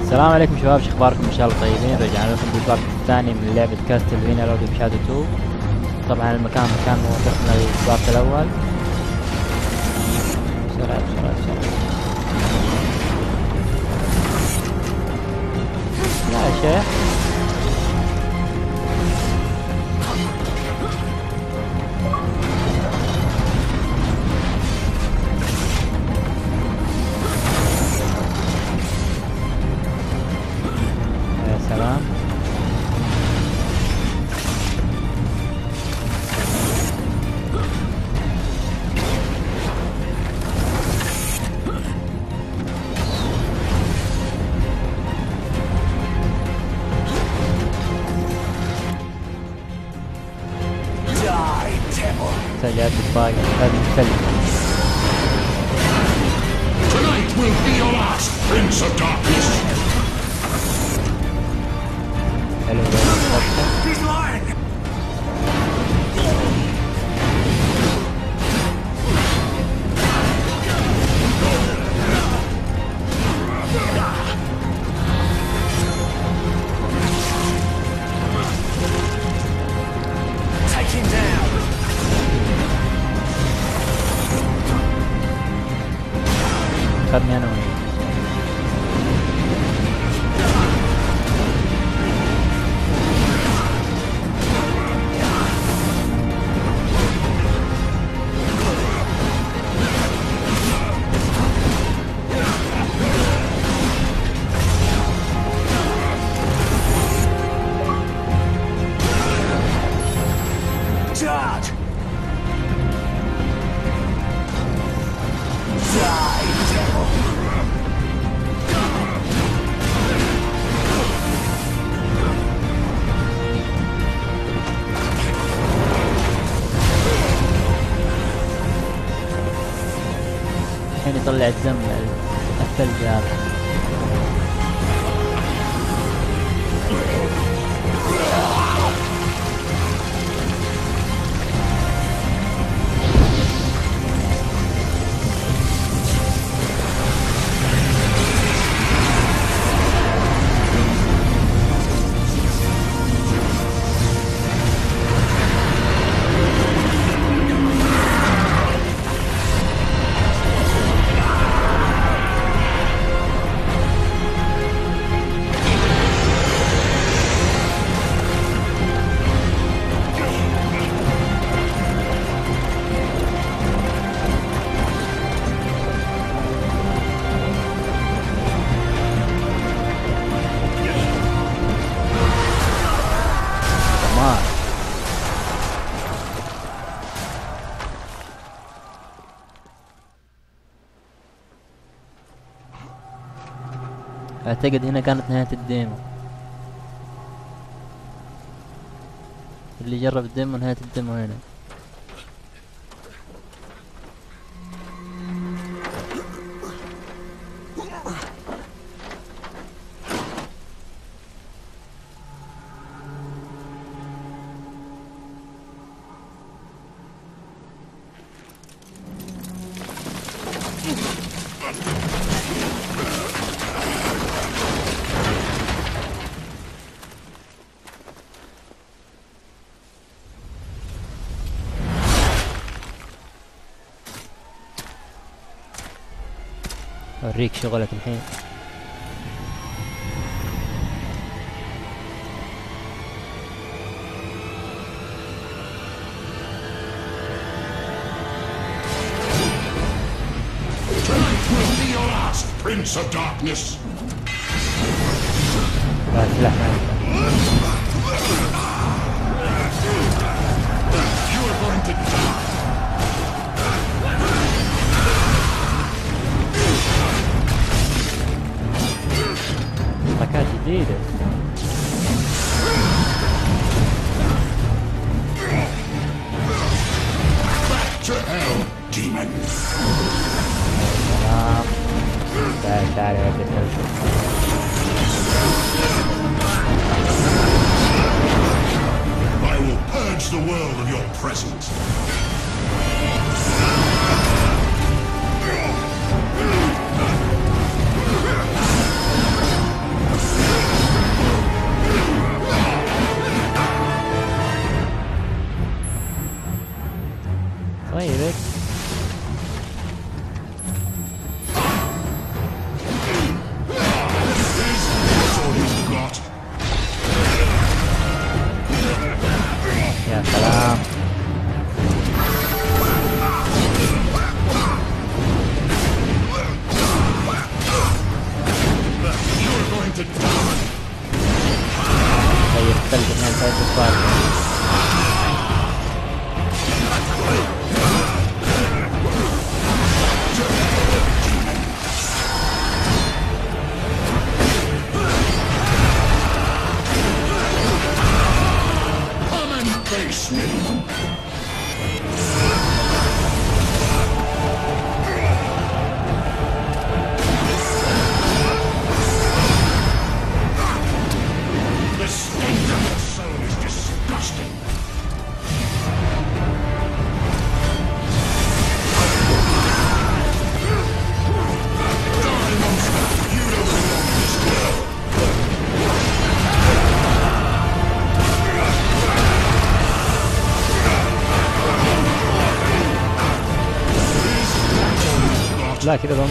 السلام عليكم شباب، شو اخباركم؟ ان شاء الله طيبين. رجعنا لكم بالبارت الثاني من لعبة كاستلفينيا لورد اوف شادو 2. طبعا المكان مكان ما وقفنا البارت الاول. بسرعة بسرعة بسرعة. لا يا شيخ، سلام. سجلت الباقي هذه الفيلم. Tonight will be your last, Prince of Darkness. حلو. He's lying. Take him down. خدني انا وين. Charge! Die, devil! الحين يطلع الدم الثلج هذا. اعتقد هنا كانت نهاية الديمو. اللي جرب الديمو نهاية الديمو هنا. اوريك شغلك الحين. Tonight will be your last, Prince of Darkness. سلاح معي. You're going to die. حركات جديدة. Back to hell, demon. تعال يا ابن I will purge the world of your presence. طيب يا سلام. طيب الثلج من هذا السؤال. لا كده بموت.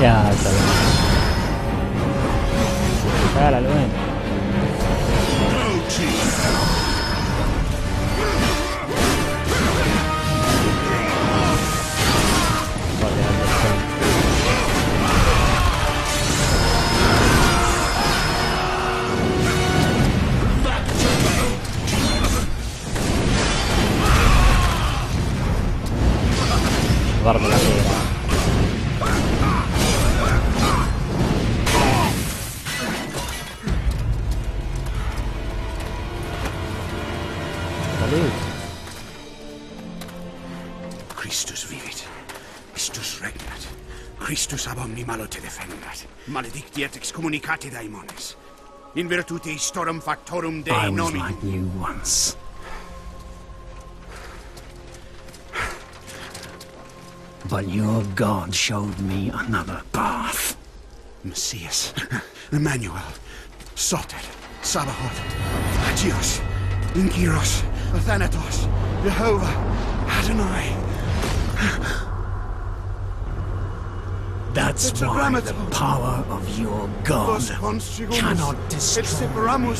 يا سلام. تعال على وين؟ الضربة الأخيرة. Christus vivit, Christus regnat, Christus ab omni malo te defendat, maledictiat excommunicati daemones, in virtute istorum factorum Dei I was nomini. like you once. But your God showed me another path. Messias, Emmanuel, Soter, Sabaoth, Agios, Inkyros, Athanatos, Jehovah, Adonai. That's why the power of your God cannot destroy me,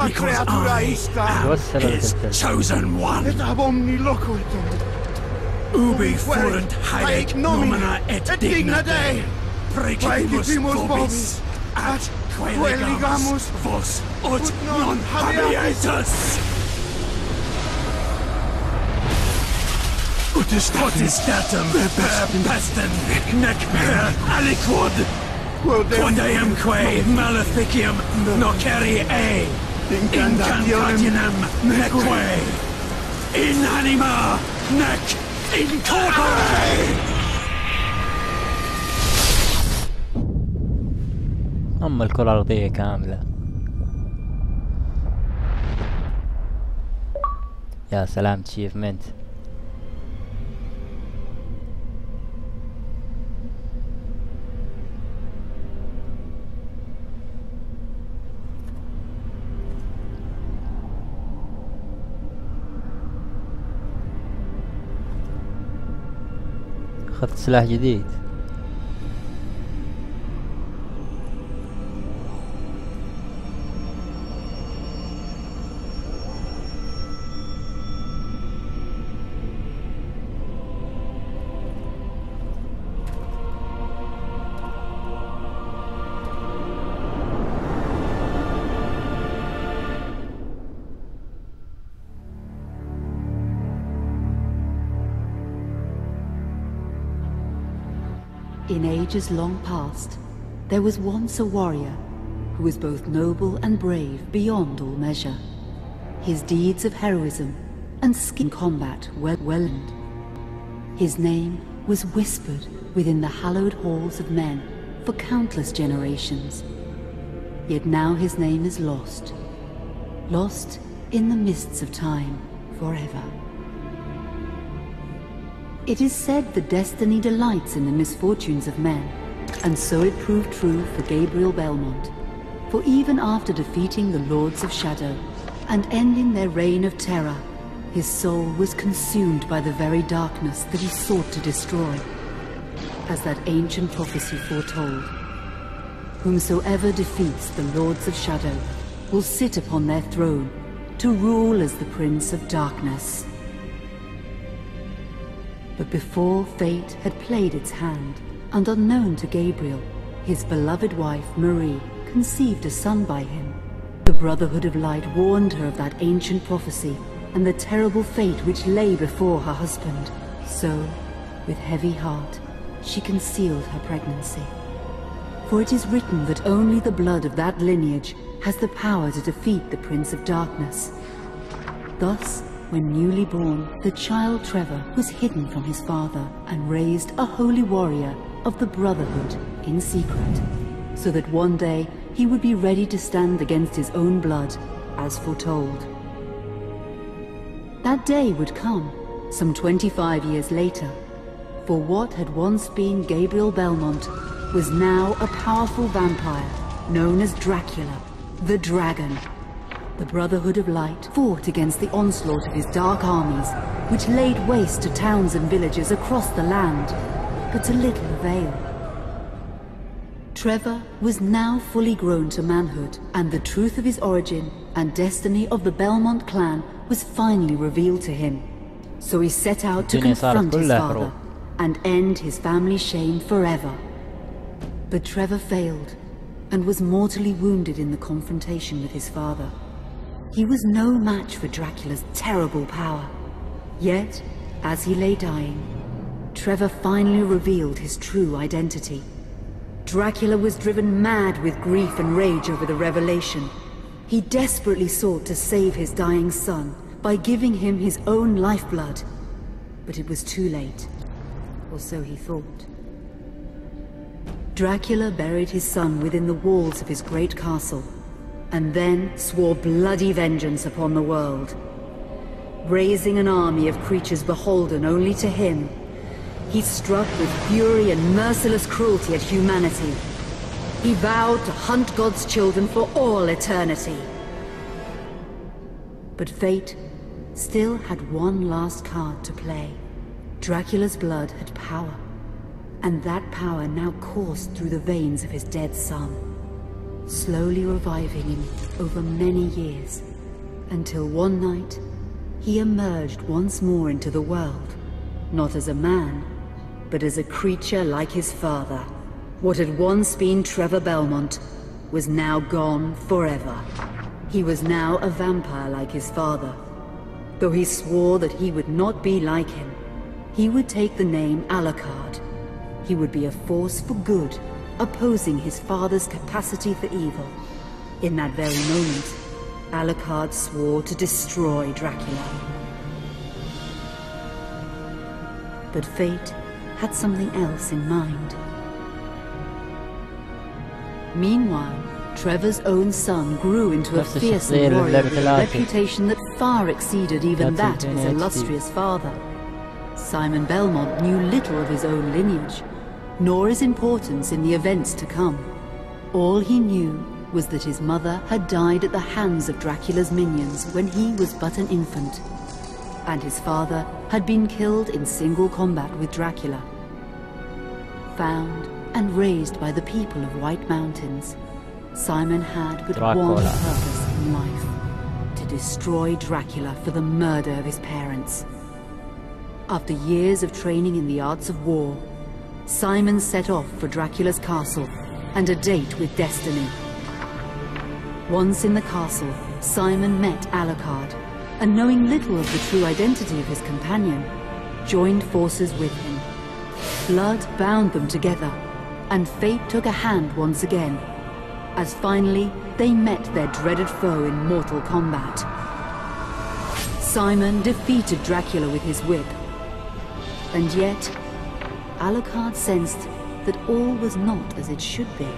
because I am his chosen one. Ubi fuerunt haec nomina et digna Dei, praecipimus vobis, at quaeligamus vos ut non habietus. Potestatem per pestem nec per aliquod, quod eamque maleficium nocere incantationem neque in anima nec in corpore. أما الكرة الأرضية كاملة. يا سلام تشيفمنت. أخذت سلاح جديد. In ages long past, there was once a warrior who was both noble and brave beyond all measure. His deeds of heroism and skill in combat were well-known. His name was whispered within the hallowed halls of men for countless generations. Yet now his name is lost. Lost in the mists of time forever. It is said that destiny delights in the misfortunes of men, and so it proved true for Gabriel Belmont. For even after defeating the Lords of Shadow and ending their reign of terror, his soul was consumed by the very darkness that he sought to destroy. As that ancient prophecy foretold, whomsoever defeats the Lords of Shadow will sit upon their throne to rule as the Prince of Darkness. But before fate had played its hand, and unknown to Gabriel, his beloved wife Marie conceived a son by him. The Brotherhood of Light warned her of that ancient prophecy and the terrible fate which lay before her husband. So, with heavy heart, she concealed her pregnancy. For it is written that only the blood of that lineage has the power to defeat the Prince of Darkness. Thus, when newly born, the child Trevor was hidden from his father and raised a holy warrior of the Brotherhood in secret, so that one day he would be ready to stand against his own blood, as foretold. That day would come, some 25 years later, for what had once been Gabriel Belmont was now a powerful vampire known as Dracula, the Dragon. The Brotherhood of Light fought against the onslaught of his dark armies, which laid waste to towns and villages across the land, but to little avail. Trevor was now fully grown to manhood, and the truth of his origin and destiny of the Belmont clan was finally revealed to him. So he set out to confront his father and end his family's shame forever. But Trevor failed, and was mortally wounded in the confrontation with his father. He was no match for Dracula's terrible power. Yet, as he lay dying, Trevor finally revealed his true identity. Dracula was driven mad with grief and rage over the revelation. He desperately sought to save his dying son by giving him his own lifeblood. But it was too late, or so he thought. Dracula buried his son within the walls of his great castle, and then swore bloody vengeance upon the world. Raising an army of creatures beholden only to him, he struck with fury and merciless cruelty at humanity. He vowed to hunt God's children for all eternity. But fate still had one last card to play. Dracula's blood had power, and that power now coursed through the veins of his dead son, slowly reviving him over many years, until one night he emerged once more into the world, not as a man, but as a creature like his father. What had once been Trevor Belmont was now gone forever. He was now a vampire like his father. Though he swore that he would not be like him, he would take the name Alucard. He would be a force for good, opposing his father's capacity for evil. In that very moment, Alucard swore to destroy Dracula. But fate had something else in mind. Meanwhile, Trevor's own son grew into a fearsome warrior with a reputation that far exceeded even that of his illustrious father. Simon Belmont knew little of his own lineage, nor his importance in the events to come. All he knew was that his mother had died at the hands of Dracula's minions when he was but an infant, and his father had been killed in single combat with Dracula. Found and raised by the people of White Mountains, Simon had but one purpose in life: to destroy Dracula for the murder of his parents. After years of training in the arts of war, Simon set off for Dracula's castle and a date with destiny. Once in the castle, Simon met Alucard, and knowing little of the true identity of his companion, joined forces with him. Blood bound them together, and fate took a hand once again, as finally they met their dreaded foe in mortal combat. Simon defeated Dracula with his whip, and yet Alucard sensed that all was not as it should be.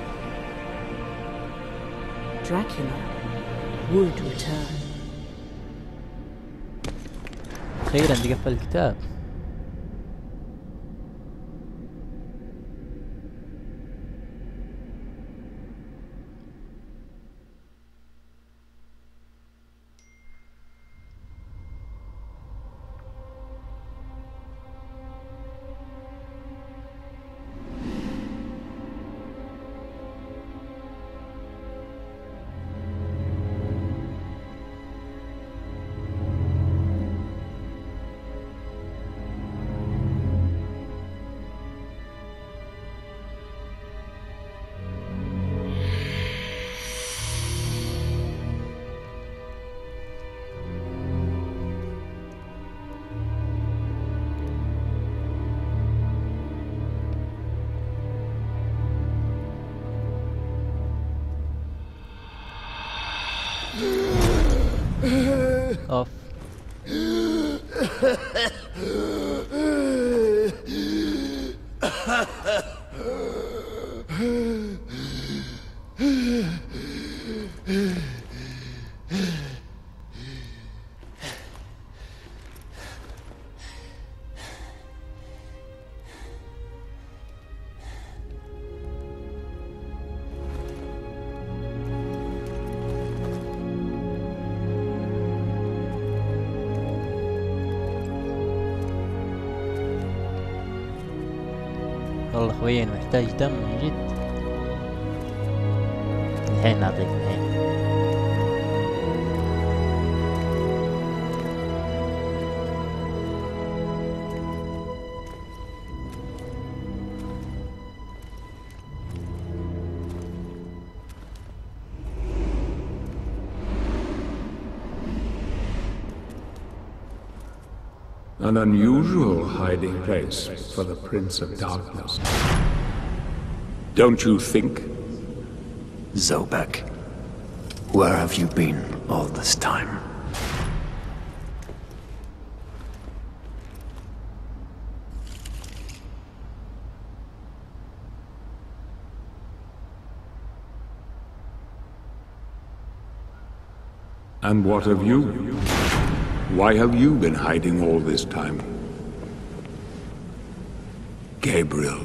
Dracula would return. أخيرا تقفل الكتاب. Off. والله خويا محتاج دم من جد. الحين نعطيك الحين. An unusual hiding place for the Prince of Darkness. Don't you think? Zobek, where have you been all this time? And what of you? Why have you been hiding all this time? Gabriel.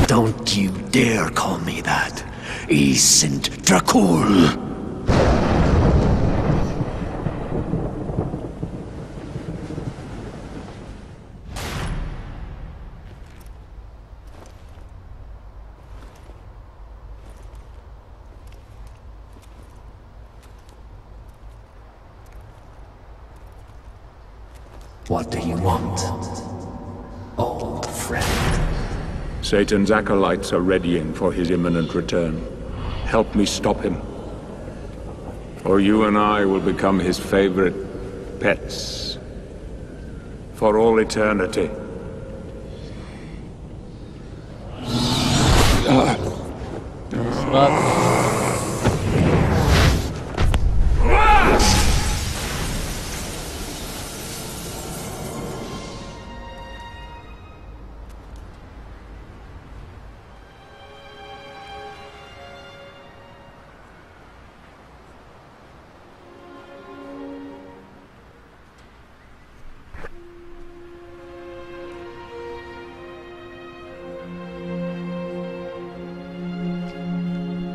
Don't you dare call me that. I sind Dracul. What do you want, old friend? Satan's acolytes are readying for his imminent return. Help me stop him, or you and I will become his favorite pets for all eternity.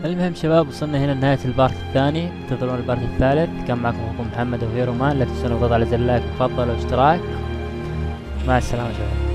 المهم شباب، وصلنا هنا لنهاية البارت الثاني. انتظرون البارت الثالث. كان معكم اخوكم محمد وهيرومان. لا تنسون الضغط على زر اللايك المفضل والاشتراك. مع السلامة شباب.